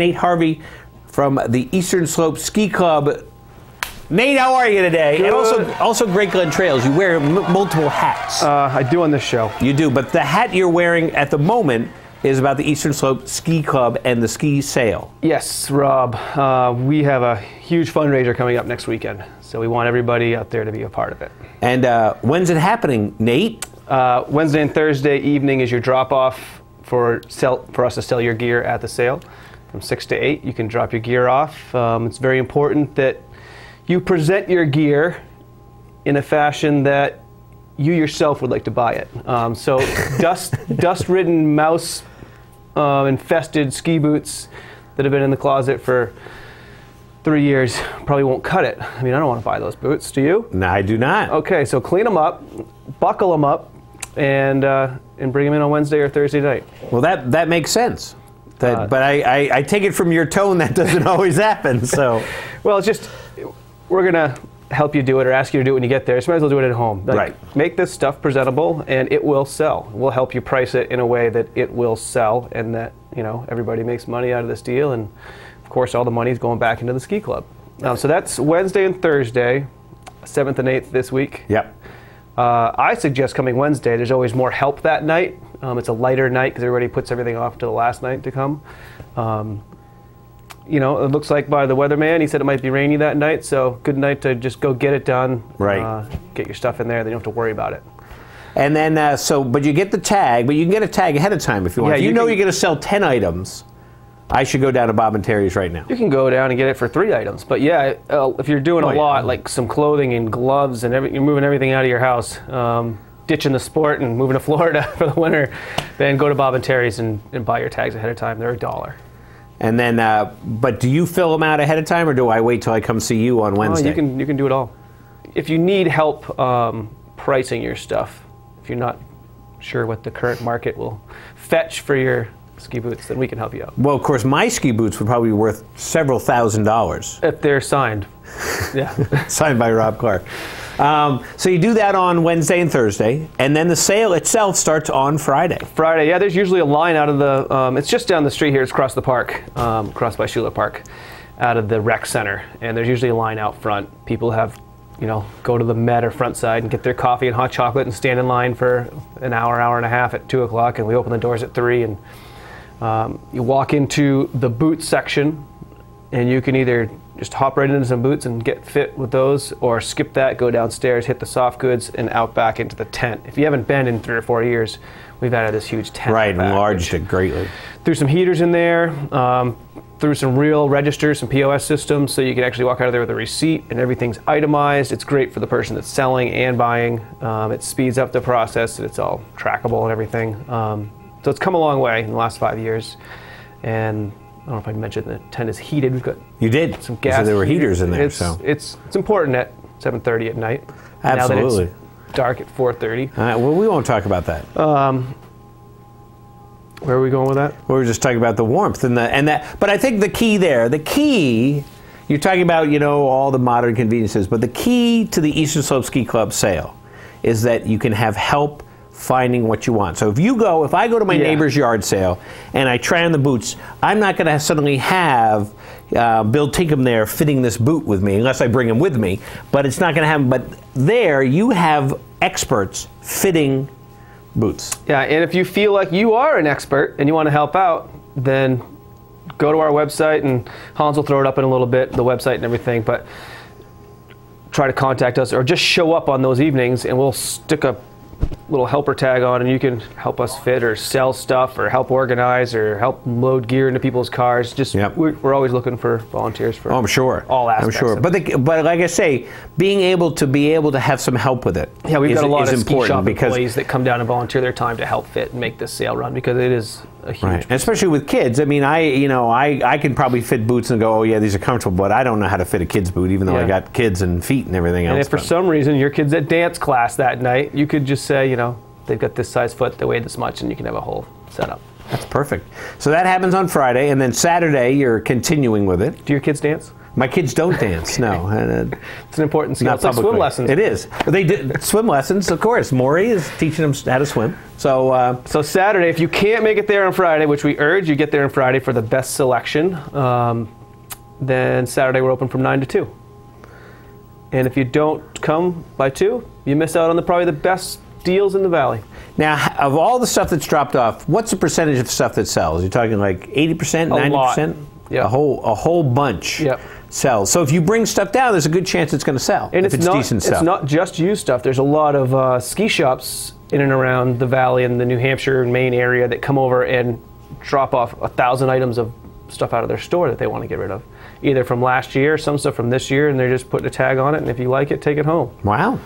Nate Harvey from the Eastern Slope Ski Club. Nate, how are you today? Good. And also Great Glen Trails. You wear multiple hats. I do on this show. You do, but the hat you're wearing at the moment is about the Eastern Slope Ski Club and the ski sale. Yes, Rob. We have a huge fundraiser coming up next weekend, so we want everybody out there to be a part of it. And when's it happening, Nate? Wednesday and Thursday evening is your drop-off for us to sell your gear at the sale. From 6 to 8, you can drop your gear off. It's very important that you present your gear in a fashion that you yourself would like to buy it. So dust-ridden, mouse-infested ski boots that have been in the closet for 3 years probably won't cut it. I mean, I don't want to buy those boots. Do you? No, I do not. Okay, so clean them up, buckle them up, and bring them in on Wednesday or Thursday night. Well, that makes sense. But I take it from your tone that doesn't always happen. So, well, it's just we're gonna help you do it or ask you to do it when you get there. So you might as well do it at home. Like, right. Make this stuff presentable, and it will sell. We'll help you price it in a way that it will sell, and that everybody makes money out of this deal. And of course, all the money is going back into the ski club. So that's Wednesday and Thursday, 7th and 8th this week. Yep. I suggest coming Wednesday. There's always more help that night. It's a lighter night because everybody puts everything off to the last night to come. It looks like by the weatherman, he said it might be rainy that night, so good night to just go get it done. Right. Get your stuff in there. Then you don't have to worry about it. And then, but you get the tag, but you can get a tag ahead of time if you want. Yeah, if you know you're going to sell 10 items, I should go down to Bob and Terry's right now. You can go down and get it for 3 items. But yeah, if you're doing a lot, like some clothing and gloves and you're moving everything out of your house, ditching the sport and moving to Florida for the winter, then go to Bob and Terry's and buy your tags ahead of time. They're $1. And then, but do you fill them out ahead of time, or do I wait till I come see you on Wednesday? You can do it all. If you need help pricing your stuff, if you're not sure what the current market will fetch for your ski boots, then we can help you out. Well, of course, my ski boots would probably be worth several $1,000s. If they're signed. Yeah. Signed by Rob Clark. So you do that on Wednesday and Thursday, and then the sale itself starts on Friday. Friday, yeah, there's usually a line out of the, it's just down the street here, it's across the park, across by Schuler Park, out of the rec center, and there's usually a line out front. People have, go to the Met or front side and get their coffee and hot chocolate and stand in line for an hour, hour and a half at 2 o'clock, and we open the doors at 3, and you walk into the boot section, and you can either just hop right into some boots and get fit with those, or skip that, go downstairs, hit the soft goods, and out back into the tent. If you haven't been in 3 or 4 years, we've added this huge tent. Right, enlarged it greatly. Threw some heaters in there, threw some real registers, some POS systems, so you can actually walk out of there with a receipt, and everything's itemized. It's great for the person that's selling and buying. It speeds up the process, and it's all trackable and everything. So it's come a long way in the last 5 years, and I don't know if I mentioned the tent is heated. We've got some gas. So there were heaters in there. It's important at 7:30 at night. Absolutely. Now that it's dark at 4:30. All right, well, we won't talk about that. Where are we going with that? We were just talking about the warmth and that. But I think the key there, you're talking about all the modern conveniences, but the key to the Eastern Slope Ski Club sale is that you can have help finding what you want. So if I go to my neighbor's yard sale and I try on the boots, I'm not going to suddenly have Bill Tinkham there fitting this boot with me, unless I bring him with me, but it's not going to happen. But there you have experts fitting boots. Yeah, and if you feel like you are an expert and you want to help out, then go to our website, and Hans will throw it up in a little bit, the website and everything, but try to contact us or just show up on those evenings and we'll stick a little helper tag on, and you can help us fit or sell stuff or help organize or help load gear into people's cars. Just we're always looking for volunteers for I'm sure. all aspects. I'm sure. But like I say, being able to have some help with it. Yeah, we've got a lot of ski shop employees that come down and volunteer their time to help fit and make this sale run, because it is a huge and especially with kids. I mean, I can probably fit boots and go, oh yeah, these are comfortable, but I don't know how to fit a kid's boot, even though I got kids and feet and everything else. And if for some reason your kid's at dance class that night, you could just say, they've got this size foot, they weigh this much, and you can have a whole setup. That's perfect. So that happens on Friday, and then Saturday you're continuing with it. Do your kids dance? My kids don't dance. No, it's an important skill. It's like swim lessons. It is. They did swim lessons, of course. Maury is teaching them how to swim. So, so Saturday, if you can't make it there on Friday, which we urge you get there on Friday for the best selection, then Saturday we're open from 9 to 2. And if you don't come by 2, you miss out on probably the best deals in the valley. Now, of all the stuff that's dropped off, what's the percentage of stuff that sells? You're talking like 80%, 90%? Yeah. A whole bunch sells. So if you bring stuff down, there's a good chance it's going to sell. And if it's decent stuff. It's not just used stuff. There's a lot of ski shops in and around the valley and the New Hampshire and Maine area that come over and drop off 1,000 items of stuff out of their store that they want to get rid of. Either from last year, some stuff from this year, and they're just putting a tag on it, and if you like it, take it home. Wow.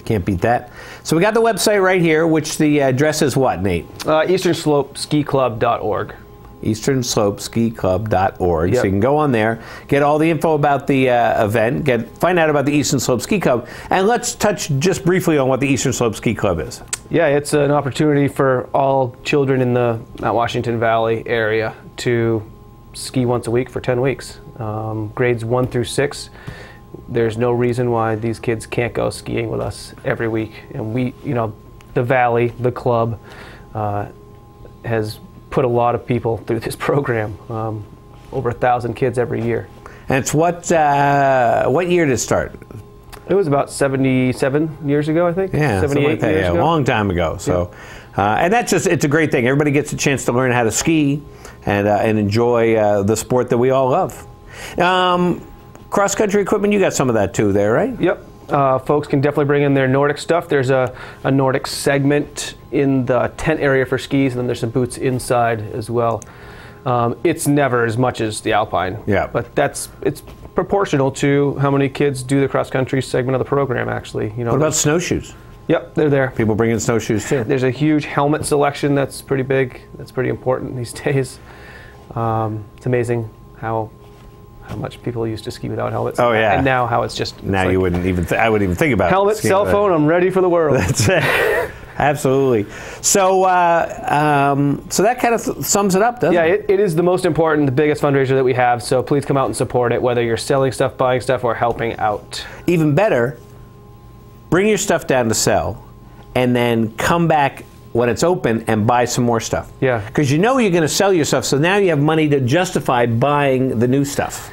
Can't beat that. So we got the website right here, which the address is what, Nate? EasternSlopeSkiClub.org. EasternSlopeSkiClub.org. Yep. So you can go on there, get all the info about the event, find out about the Eastern Slope Ski Club, and let's touch just briefly on what the Eastern Slope Ski Club is. Yeah, it's an opportunity for all children in the Mount Washington Valley area to ski once a week for 10 weeks. Grades 1 through 6. There's no reason why these kids can't go skiing with us every week. And we, the Valley, the club, has put a lot of people through this program. Over 1,000 kids every year. And it's what year did it start? It was about 77 years ago, I think. Yeah, 78 like that. years ago. A long time ago. So, and it's a great thing. Everybody gets a chance to learn how to ski and enjoy the sport that we all love. Cross-country equipment, you got some of that too there, right? Yep. Folks can definitely bring in their Nordic stuff. There's a Nordic segment in the tent area for skis, and then there's some boots inside as well. It's never as much as the Alpine, but it's proportional to how many kids do the cross-country segment of the program, actually. What about snowshoes? Yep, they're there. People bring in snowshoes too. There's a huge helmet selection that's pretty big. That's pretty important these days. It's amazing how much people used to ski without helmets. Oh yeah. And now how it's just now you wouldn't even I wouldn't even think about helmet, cell phone. I'm ready for the world. That's it. Absolutely. So so that kind of sums it up, doesn't it? Yeah, it is the most important, the biggest fundraiser that we have. So please come out and support it, whether you're selling stuff, buying stuff, or helping out. Even better, bring your stuff down to sell, and then come back when it's open and buy some more stuff. Yeah. Because you're going to sell your stuff, so now you have money to justify buying the new stuff.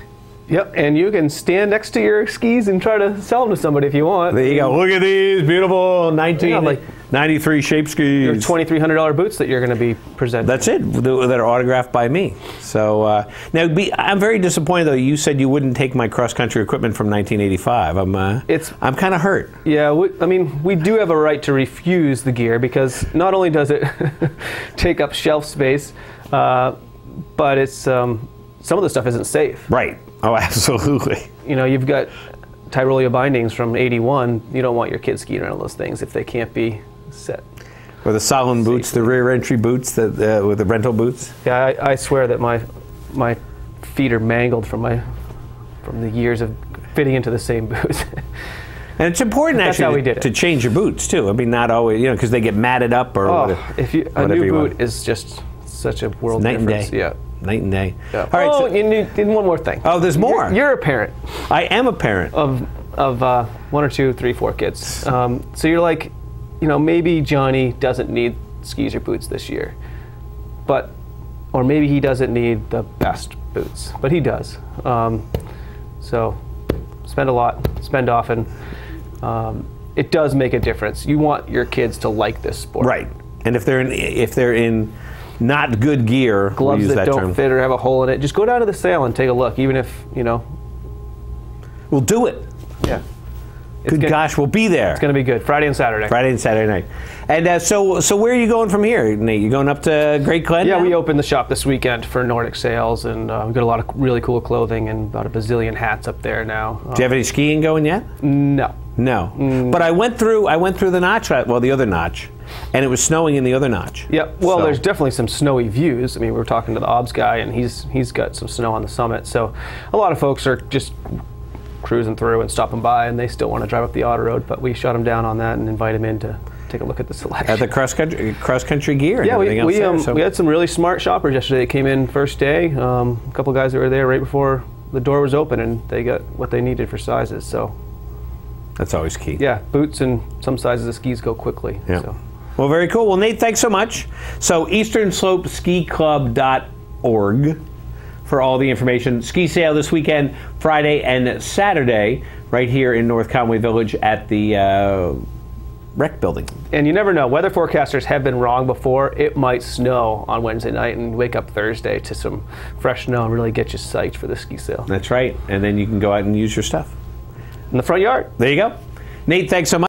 Yep, and you can stand next to your skis and try to sell them to somebody if you want. There you go. Look at these beautiful 1993 shape skis. Your $2,300 boots that you're going to be presenting. That's it, that are autographed by me. So now, I'm very disappointed though. You said you wouldn't take my cross-country equipment from 1985. I'm kind of hurt. Yeah, we do have a right to refuse the gear because not only does it take up shelf space, but it's some of the stuff isn't safe. Right. Oh, absolutely. You've got Tyrolia bindings from '81. You don't want your kids skiing around those things if they can't be set. Or the Solon boots, the rear entry boots with the rental boots. Yeah, I swear that my feet are mangled from the years of fitting into the same boots. And it's important actually to change your boots too. I mean, not always, because they get matted up or whatever. A new boot is just such a world difference. Night and day. Yeah. Night and day. Yeah. All right. So you need one more thing. Oh, there's more. You're a parent. I am a parent of 1 or 2, 3, 4 kids. So you're like, maybe Johnny doesn't need skis or boots this year, or maybe he doesn't need the best boots, but he does. So spend a lot, spend often. It does make a difference. You want your kids to like this sport, right? And if they're in not good gear, gloves we'll use that don't term. fit or have a hole in it, just go down to the sale and take a look, even if We'll do it. Yeah. Gosh, we'll be there. It's going to be good. Friday and Saturday. Friday and Saturday night. And so where are you going from here, Nate? You going up to Great Glen? Yeah, now? we opened the shop this weekend for Nordic sales, and we've got a lot of really cool clothing and about a bazillion hats up there now. Do you have any skiing going yet? No. But I went through the notch, the other notch, and it was snowing in the other notch. Yeah, well, there's definitely some snowy views. I mean, we were talking to the OBS guy, and he's got some snow on the summit. So a lot of folks are just cruising through and stopping by, and they still want to drive up the auto road, but we shut them down on that and invite them in to take a look at the selection. At the cross-country gear and everything else. We had some really smart shoppers yesterday that came in first day. A couple guys that were there right before the door was open and they got what they needed for sizes. So that's always key. Yeah, boots and some sizes of skis go quickly. Yeah. So. Well, very cool. Well, Nate, thanks so much. So easternslopeskiclub.org for all the information. Ski sale this weekend, Friday and Saturday, right here in North Conway Village at the rec building. And you never know. Weather forecasters have been wrong before. It might snow on Wednesday night and wake up Thursday to some fresh snow and really get you psyched for the ski sale. That's right. And then you can go out and use your stuff In the front yard. There you go. Nate, thanks so much.